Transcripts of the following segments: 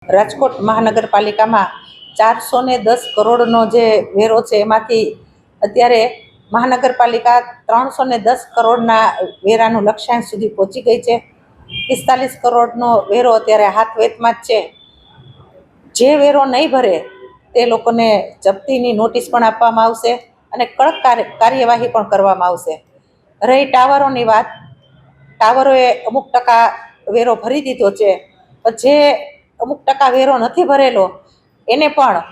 રાજકોટ મહાનગરપાલિકામાં 410 કરોડનો જે વેરો છે એમાંથી અત્યારે મહાનગરપાલિકા 310 કરોડના વેરાનું લક્ષ્યાંક સુધી પહોંચી ગઈ છે। 45 કરોડનો વેરો અત્યારે હાથ વેતમાં જ છે। જે વેરો નહીં ભરે તે લોકોને જપ્તીની નોટિસ પણ આપવામાં આવશે અને કડક કાર્યવાહી પણ કરવામાં આવશે। રહી ટાવરોની વાત, ટાવરોએ અમુક ટકા વેરો ભરી દીધો છે, પણ જે અમુક ટકા વેરો નથી ભરેલો એને પણ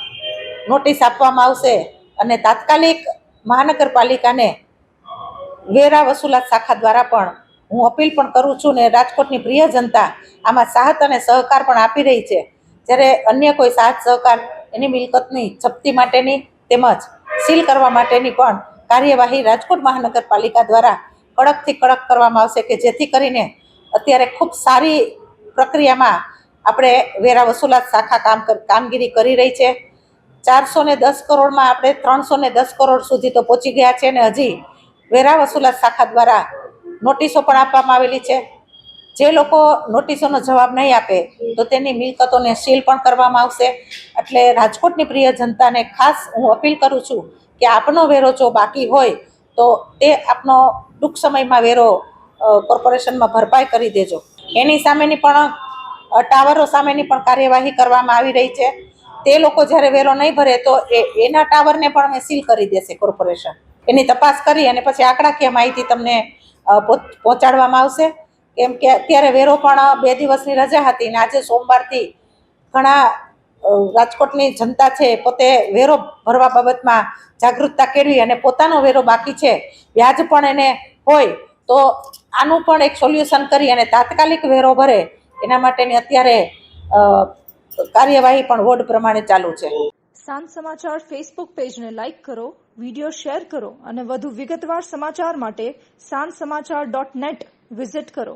નોટિસ આપવામાં આવશે અને તાત્કાલિક મહાનગરપાલિકાને વેરા વસૂલાત શાખા દ્વારા પણ હું અપીલ પણ કરું છું ને રાજકોટની પ્રિય જનતા આમાં સાથ અને સહકાર પણ આપી રહી છે। જ્યારે અન્ય કોઈ સાથ સહકાર એની મિલકતની જપ્તી માટેની તેમજ સીલ કરવા માટેની પણ કાર્યવાહી રાજકોટ મહાનગરપાલિકા દ્વારા કડકથી કડક કરવામાં આવશે કે જેથી કરીને અત્યારે ખૂબ સારી પ્રક્રિયામાં આપણે વેરા વસૂલાત શાખા કામગીરી કરી રહી છે। 410 કરોડમાં આપણે 310 કરોડ સુધી તો પહોંચી ગયા છે ને હજી વેરા વસૂલાત શાખા દ્વારા નોટિસો પણ આપવામાં આવેલી છે। જે લોકો નોટિસોનો જવાબ નહીં આપે તો તેની મિલકતોને સીલ પણ કરવામાં આવશે। એટલે રાજકોટની પ્રિય જનતાને ખાસ હું અપીલ કરું છું કે આપનો વેરો જો બાકી હોય તો તે આપનો ટૂંક સમયમાં વેરો કોર્પોરેશનમાં ભરપાઈ કરી દેજો। એની સામેની પણ ટાવરો સામેની પણ કાર્યવાહી કરવામાં આવી રહી છે। તે લોકો જ્યારે વેરો નહીં ભરે તો એના ટાવરને પણ અમે સીલ કરી દેશે કોર્પોરેશન। એની તપાસ કરી અને પછી આંકડાકીય માહિતી તમને પહોંચાડવામાં આવશે। કેમ કે અત્યારે વેરો પણ 2 દિવસની રજા હતી ને આજે સોમવારથી ઘણા રાજકોટની જનતા છે પોતે વેરો ભરવા બાબતમાં જાગૃતતા કેળવી અને પોતાનો વેરો બાકી છે, વ્યાજ પણ એને હોય તો આનું પણ એક સોલ્યુશન કરી અને તાત્કાલિક વેરો ભરે એના માટેની અત્યારે કાર્યવાહી પણ વોર્ડ પ્રમાણે ચાલુ છે। સાંજ સમાચાર ફેસબુક પેજને લાઇક કરો, વિડીયો શેર કરો અને વધુ વિગતવાર સમાચાર માટે sanssamachar.net વિઝિટ કરો।